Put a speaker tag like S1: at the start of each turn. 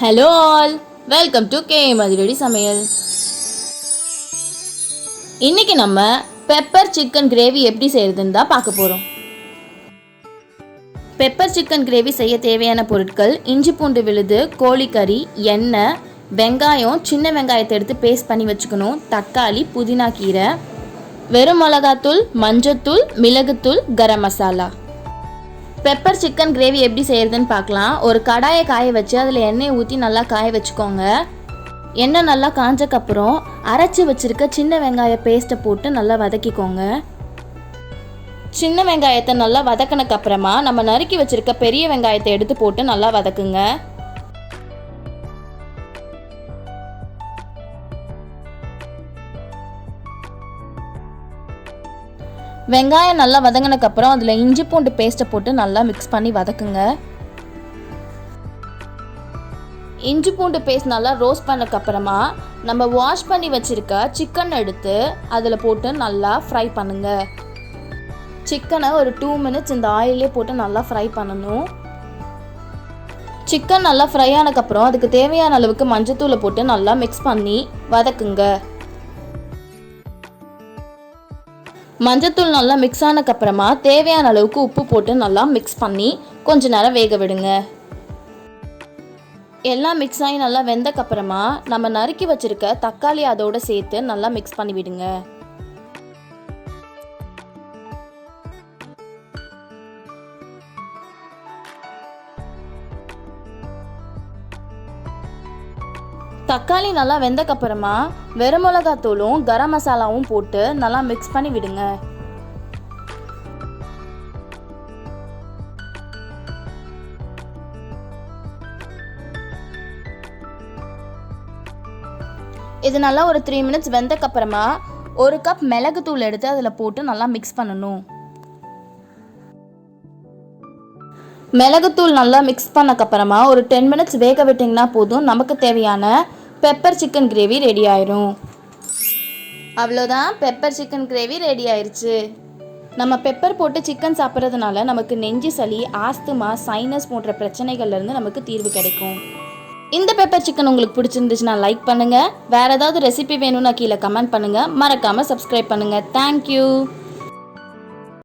S1: Hello all, welcome to KMATHIRADISAMAYAL. இன்னைக்கு நம்ம pepper chicken gravy எப்படி செய்யறதுன்னு தான் பார்க்க போகிறோம். பெப்பர் சிக்கன் கிரேவி செய்ய தேவையான பொருட்கள்: இஞ்சி பூண்டு விழுது, கோழிக்கறி, எண்ணெய், வெங்காயம், சின்ன வெங்காயத்தை எடுத்து பேஸ்ட் பண்ணி வச்சுக்கணும், தக்காளி, புதினா கீரை, வெறும் மிளகாத்தூள், மஞ்சத்தூள், மிளகுத்தூள், garam masala. Pepper chicken gravy எப்படி செய்கிறதுன்னு பார்க்கலாம். ஒரு கடாயை காய வச்சு அதில் எண்ணெயை ஊற்றி நல்லா காய வச்சுக்கோங்க. எண்ணெய் நல்லா காஞ்சக்கப்புறம் அரைச்சி வச்சுருக்க சின்ன வெங்காய பேஸ்ட்டை போட்டு நல்லா வதக்கிக்கோங்க. சின்ன வெங்காயத்தை நல்லா வதக்கினக்கப்புறமா நம்ம நறுக்கி வச்சுருக்க பெரிய வெங்காயத்தை எடுத்து போட்டு நல்லா வதக்குங்க. வெங்காயம் நல்லா வதங்கினக்கப்புறம் அதில் இஞ்சி பூண்டு பேஸ்ட்டை போட்டு நல்லா மிக்ஸ் பண்ணி வதக்குங்க. இஞ்சி பூண்டு பேஸ்ட் நல்லா ரோஸ்ட் பண்ணக்கப்புறமா நம்ம வாஷ் பண்ணி வச்சுருக்க சிக்கன் எடுத்து அதில் போட்டு நல்லா ஃப்ரை பண்ணுங்க. சிக்கனை ஒரு 2 மினிட்ஸ் இந்த ஆயிலே போட்டு நல்லா ஃப்ரை பண்ணணும். சிக்கன் நல்லா ஃப்ரை ஆனக்கப்புறம் அதுக்கு தேவையான அளவுக்கு மஞ்சத்தூளை போட்டு நல்லா மிக்ஸ் பண்ணி வதக்குங்க. மஞ்சத்தூள் நல்லா மிக்ஸ் ஆனக்கப்புறமா தேவையான அளவுக்கு உப்பு போட்டு நல்லா மிக்ஸ் பண்ணி கொஞ்ச நேரம் வேக விடுங்க. எல்லாம் மிக்ஸ் ஆகி நல்லா வெந்தக்கப்புறமா நம்ம நறுக்கி வச்சிருக்க தக்காளி அதோட சேர்த்து நல்லா மிக்ஸ் பண்ணி விடுங்க. தக்காளி நல்லா வெந்தக்கப்புறமா வெறும் மிளகாத்தூளும் கரம் மசாலாவும் போட்டு நல்லா மிக்ஸ் பண்ணி விடுங்க. இது நல்லா ஒரு 3 மினிட்ஸ் வெந்தக்கப்புறமா 1 கப் மிளகுத்தூள் எடுத்து அதில் போட்டு நல்லா மிக்ஸ் பண்ணணும். மிளகுத்தூள் நல்லா மிக்ஸ் பண்ணக்கப்புறமா ஒரு 10 மினிட்ஸ் வேக விட்டிங்கன்னா போதும், நமக்கு தேவையான பெப்பர் சிக்கன் கிரேவி ரெடி ஆயிரும். அவ்வளோதான், பெப்பர் சிக்கன் கிரேவி ரெடி ஆயிடுச்சு. நம்ம பெப்பர் போட்டு சிக்கன் சாப்பிட்றதுனால நமக்கு நெஞ்சு சளி, ஆஸ்துமா, சைனஸ் போன்ற பிரச்சனைகள்லேருந்து நமக்கு தீர்வு கிடைக்கும். இந்த பெப்பர் சிக்கன் உங்களுக்கு பிடிச்சிருந்துச்சுன்னா லைக் பண்ணுங்கள். வேறு ஏதாவது ரெசிபி வேணும்னா கீழே கமெண்ட் பண்ணுங்கள். மறக்காமல் சப்ஸ்கிரைப் பண்ணுங்கள். தேங்க்யூ.